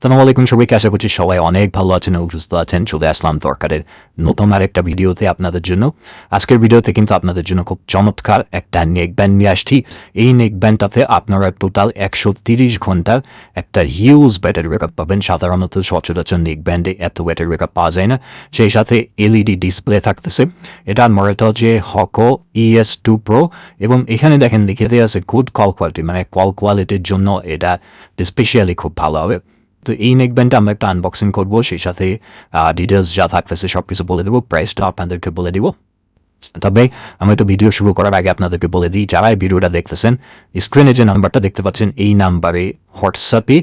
আসসালামু আলাইকুম সবাইকে, আশা করছি সবাই অনেক ভালো আছেন ও সুস্থ আছেন। চলে আসলাম দরকারের নতুন আরেকটা ভিডিওতে আপনাদের জন্য। আজকের ভিডিওতে কিন্তু আপনাদের জন্য খুব চমৎকার একটা নেক ব্যান্ড নিয়ে আসছি। এই নেক ব্যান্ডটাতে আপনারা টোটাল 130 ঘন্টার একটা হিউজ ব্যাটারি ব্যাকআপ পাবেন। সাধারণত সচরাচর নেক ব্যান্ডে এত ব্যাটারি ব্যাকআপ পাওয়া যায় না। সেই সাথে এলইডি ডিসপ্লে থাকতেছে। এটার মডেলটা হচ্ছে Hoco ES2 Pro এবং এখানে দেখেন লিখে দেওয়া আছে গুড কল কোয়ালিটি, মানে কল কোয়ালিটির জন্য এটা স্পেশালি খুব ভালো হবে। তো এই নেকব্যান্ডটা আমরা একটা আনবক্সিং করবো, সেই সাথে ডিটেলস যা থাকতেছে সব কিছু বলে দেবো, প্রাইসটা আপনাদেরকে বলে দিব। তবে আমি একটু ভিডিও শুরু করার আগে আপনাদেরকে বলে দিই, যারা এই ভিডিওটা দেখতেছেন স্ক্রিনে যে নাম্বারটা দেখতে পাচ্ছেন এই নাম্বারে হোয়াটসঅ্যাপে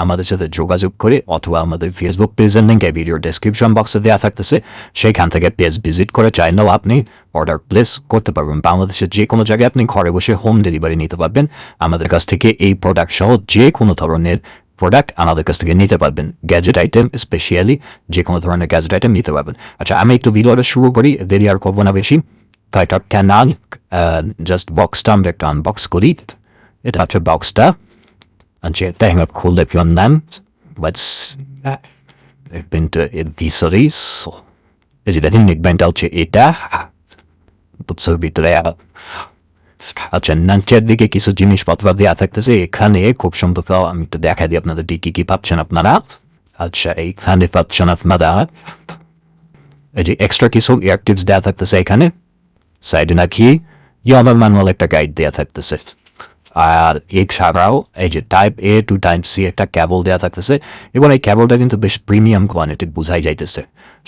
আমাদের সাথে যোগাযোগ করে অথবা আমাদের ফেসবুক পেজের লিঙ্ক ভিডিওর ডেসক্রিপশন বক্সে দেওয়া থাকতেছে, সেখান থেকে পেজ ভিজিট করে চাইলেও আপনি অর্ডার প্লেস করতে পারবেন। বাংলাদেশের যে কোনো জায়গায় আপনি ঘরে বসে হোম ডেলিভারি নিতে পারবেন। আমাদের কাছ থেকে এই প্রোডাক্ট সহ যে কোনো ধরনের প্রোডাক্ট আমাদের কাছ থেকে নিতে পারবেন। গ্যাজেট আইটেম স্পেশালি যে কোনো ধরনের গ্যাজেট আইটেম নিতে পারবেন। আচ্ছা, আমি একটু ভিডিওটা শুরু করি, দেরি আর করবো না বেশি। তাইটা ক্যানাল জাস্ট বক্সটা আমরা একটা আনবক্স করি। এটা হচ্ছে বক্সটা, আচ্ছা এটা হ্যাং খুললে পিওর নাম এপিসরিজ। এই যে দেখেন নেকব্যান্ডটা হচ্ছে এটা, বুঝছোর ভিতরে। আচ্ছা, নাচের দিকে কিছু জিনিসপত্র দেওয়া থাকতেছে। এখানে খুব সম্ভবত আমি একটু দেখা দিই আপনাদের কি কি পাচ্ছেন আপনারা। আচ্ছা, এইখানে পাচ্ছেন আপনারা এই যে এক্সট্রা কিছু এয়ারটিপস দেওয়া থাকতেছে। এখানে সাইডে নাকি ইয়ামার ম্যানুয়াল একটা গাইড দেওয়া থাকতেছে। আর এছাড়াও এই যে টাইপ এ টু টাইপ সি একটা ক্যাবল দেওয়া থাকতেছে এবং এই ক্যাবলটা কিন্তু বেশ প্রিমিয়াম কোয়ালিটির বোঝাই যাইতেছে।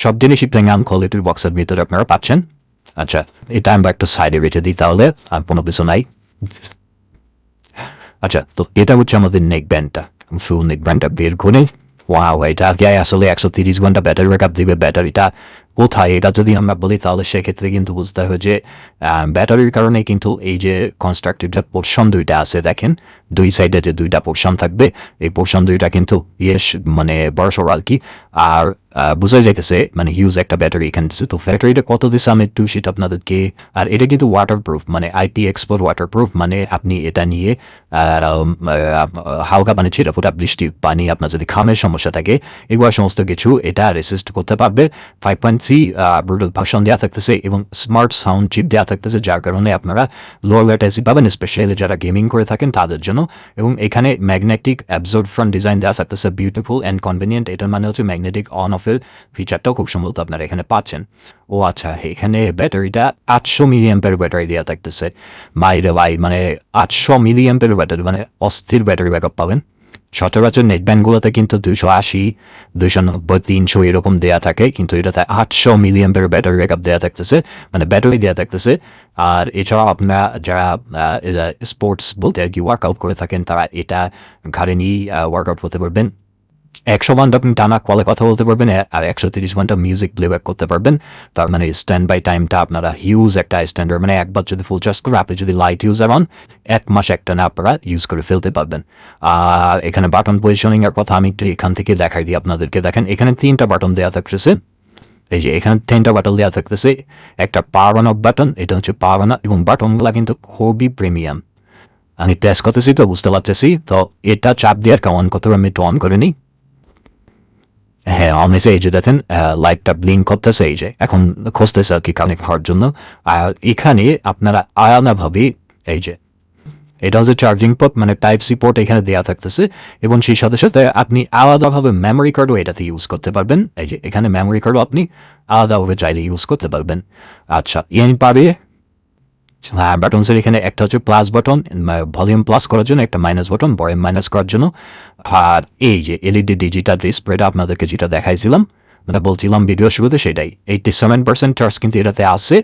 সব জিনিসই প্রিমিয়াম কোয়ালিটির বক্সের ভিতরে আপনারা পাচ্ছেন। আচ্ছা, এটা আমরা একটা সাইডে রেখে দিই তাহলে, আর কোনো কিছু নাই। আচ্ছা, তো এটা হচ্ছে আমাদের নেক ব্যান্ডটা। ফুল নেক ব্যান্ডটা বের করে, ওয়াও, এটা আসলে 130 ঘন্টা ব্যাটারি ব্যাকআপ দিবে। ব্যাটারিটা কোথায় এটা যদি আমরা বলি তাহলে সেক্ষেত্রে কিন্তু বুঝতে হবে যে ব্যাটারির কারণে কিন্তু এই যে কনস্ট্রাক্টিভ যে পোর্শন দুইটা আছে দেখেন, দুই সাইডে যে দুইটা পোর্শন থাকবে, এই পোর্শন দুইটা কিন্তু মানে বড়সড় আর কি। আর বোঝা যাইতেছে মানে হিউজ একটা ব্যাটারি এখানে দিচ্ছে। তো ব্যাটারিটা কত দিচ্ছে আমি একটু সেটা আপনাদেরকে, আর এটা কিন্তু ওয়াটার প্রুফ, মানে আইপি এক্সপোর্ট ওয়াটার প্রুফ, মানে আপনি এটা নিয়ে হালকা পানি ছিটা ফোটা বৃষ্টি পানি আপনার যদি খামের সমস্যা থাকে এগুলো সমস্ত কিছু এটা রেসিস্ট করতে পারবে। 5.3 ব্লুটুথ ভার্সন দেওয়া থাকতেছে এবং স্মার্ট সাউন্ড চিপ দেওয়া থাকতেছে, যার কারণে আপনারা লোয়ার ল্যাটেন্সি পাবেন, স্পেশালি যারা গেমিং করে থাকেন তাদের জন্য। এবং এখানে ম্যাগনেটিক অ্যাবজর্ব ফ্রন্ট ডিজাইন দেওয়া থাকতেছে, বিউটিফুল অ্যান্ড কনভিনিয়েন্ট। এটার মানে হচ্ছে ম্যাগনেটিক অন অফের ফিচারটাও খুব সম্ভবত আপনারা এখানে পাচ্ছেন। ও আচ্ছা, এখানে ব্যাটারিটা 800 মিলিঅ্যাম্পের ব্যাটারি দেওয়া থাকতেছে। বাইরে ভাই, মানে 800 মিলিঅ্যাম্পের ব্যাটারি, মানে অস্থির ব্যাটারি ব্যাকআপ পাবেন। সচরাচর নেট ব্যান্ডগুলোতে কিন্তু 280, 290, 300 এরকম দেওয়া থাকে, কিন্তু এটাতে 800 মিলিঅ্যাম্পের ব্যাটারি ব্যাকআপ দেওয়া থাকতেছে, মানে ব্যাটারি দেওয়া থাকতেছে। আর এছাড়াও আপনারা যারা স্পোর্টস বলতে আর কি ওয়ার্কআউট করে থাকেন তারা এটা ঘাড়ে নিয়ে ওয়ার্কআউট করতে পারবেন। 100 ঘন্টা আপনি টানা কলে কথা বলতে পারবেন আর 130 ঘন্টা মিউজিক প্লেব্যাক করতে পারবেন। তার মানে স্ট্যান্ড বাই টাইমটা আপনারা হিউজ একটা স্ট্যান্ডার্ড, মানে একবার যদি ফুল চার্জ করে আপনি যদি লাইট ইউজার হন 1 মাস একটা না আপনারা ইউজ করে ফেলতে পারবেন। আর এখানে বাটন পজিশনিং এর কথা আমি একটু এখান থেকে দেখাই দিই আপনাদেরকে। দেখেন এখানে 3টা বাটন দেওয়া থাকতেছে। এই যে এখানে 3টা বাটন দেওয়া থাকতেছে, একটা পাওয়ার অন অফ বাটন, এটা হচ্ছে পাওয়ার অন, এবং বাটনগুলো কিন্তু খুবই প্রিমিয়াম। আমি প্রেস করতেছি তো বুঝতে পারতেছি, তো এটা চাপ দিয়ে অন করতে হবে। আমি একটু অন করে নিই। হ্যাঁ, অনেসে এই যে দেখেন লাইটটা ব্লিঙ্ক করতেছে, এই যে এখন খুঁজতেছে আর কি কানেক্ট হওয়ার জন্য। আর এখানে আপনারা আলাদাভাবে এই যে এটা হচ্ছে চার্জিং পোর্ট, মানে টাইপ সি পোর্ট এখানে দেওয়া থাকতেছে, এবং সেই সাথে সাথে আপনি আলাদাভাবে মেমোরি কার্ডও এটাতে ইউজ করতে পারবেন। এই যে এখানে মেমোরি কার্ডও আপনি আলাদাভাবে চাইলে ইউজ করতে পারবেন। আচ্ছা, পাবে বাটনসের এখানে একটা হচ্ছে প্লাস বাটন, ভলিউম প্লাস করার জন্য, একটা মাইনাস বাটন ভলিউম মাইনাস করার জন্য। আর এই যে এলইডি ডিজিটাল ডিসপ্লেটা আপনাদেরকে যেটা দেখাইছিলাম, মানে বলছিলাম ভিডিও শুরুতে, সেটাই 87% চার্জ কিন্তু এটাতে আসে।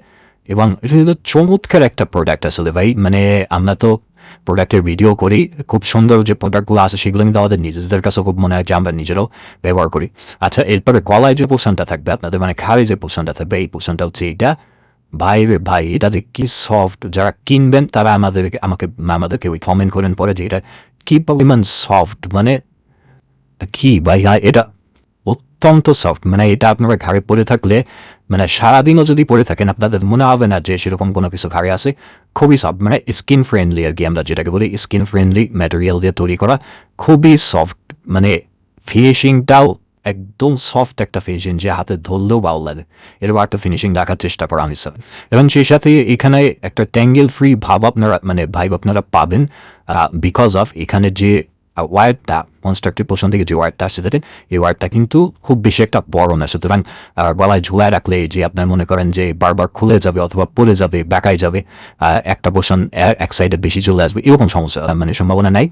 এবং এটা কিন্তু চমৎকার একটা প্রোডাক্ট আসলে ভাই, মানে আমরা তো প্রোডাক্টের ভিডিও করি, খুব সুন্দর যে প্রোডাক্টগুলো আছে সেগুলো কিন্তু আমাদের নিজেদের কাছে খুব মনে হয় যে আমরা নিজেরাও ব্যবহার করি। আচ্ছা, এরপরে গলায় যে পোর্শনটা থাকবে আপনাদের, মানে খাড়ি যে পোর্শনটা থাকবে, এই পোর্শনটা হচ্ছে এটা। ভাই রে ভাই, এটা যে কি সফট, যারা কিনবেন তারা আমাদেরকে ওই কমেন্ট করেন পরে যে এটা কি পরিমাণ সফট, মানে কি ভাই, এটা অত্যন্ত সফট। মানে এটা আপনারা ঘাড়ে পরে থাকলে, মানে সারাদিনও যদি পরে থাকেন আপনাদের মনে হবে না যে সেরকম কোনো কিছু ঘাড়ে আছে। খুবই সফট, মানে স্কিন ফ্রেন্ডলি আর কি, আমরা যেটাকে বলি স্কিন ফ্রেন্ডলি ম্যাটেরিয়াল দিয়ে তৈরি করা, খুবই সফট। মানে ফিনিশিংটাও একদম সফট একটা ফিনিশিং, যে হাতে ধরলেও ভালো লাগে, এরকম একটা ফিনিশিং দেখার চেষ্টা করা আমি স্যার। এবং সেই সাথে এখানে একটা ট্যাঙ্গেল ফ্রি ভাব আপনারা ভাইব আপনারা পাবেন, বিকজ অফ এখানে যে ওয়ারটা কনস্ট্রাকটিভ পোর্শন থেকে যে ওয়ারটা আসছে এই ওয়ারটা কিন্তু খুব বেশি একটা বড় না, সুতরাং গলায় ঝুলায় রাখলে যে আপনার মনে করেন যে বারবার খুলে যাবে অথবা পড়ে যাবে, বেঁকায় যাবে, একটা পোর্শন এক সাইডে বেশি চলে আসবে, এরকম সমস্যা সম্ভাবনা নাই।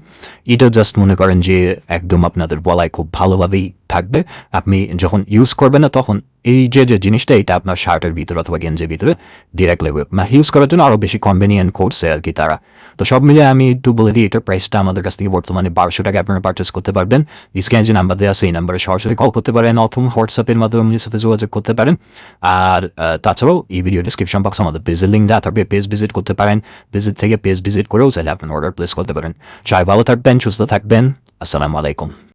এটা জাস্ট মনে করেন যে একদম আপনাদের গলায় খুব ভালোভাবেই থাকবে। আপনি যখন ইউজ করবেন না তখন এই যে জিনিসটা এটা আপনার শার্টের ভিতরে অথবা গেঞ্জের ভিতরে ডিরেক্ট লাগবে, ইউজ করার জন্য আরও বেশি কনভেনিয়েন্ট করছে আর কি তারা। তো সব মিলিয়ে আমি একটু বলে দিই, এটার প্রাইসটা আমাদের কাছ থেকে বর্তমানে 1200 টাকা আপনারা পারচেস করতে পারবেন। স্ক্রিনে যে নাম্বার দেওয়া আছে এই নাম্বারে সরাসরি কল করতে পারেন অথবা হোয়াটসঅ্যাপের মাধ্যমে যোগাযোগ করতে পারেন। আর তাছাড়াও এই ভিডিও ডিসক্রিপশন বক্সে আমাদের পেজের লিঙ্ক দেওয়া থাকবে, পেজ ভিজিট করতে পারেন, পেজ থেকে পেজ ভিজিট করেও চাইলে আপনার অর্ডার প্লেস করতে পারেন। সবাই ভালো থাকবেন, সুস্থ থাকবেন, আসসালামু আলাইকুম।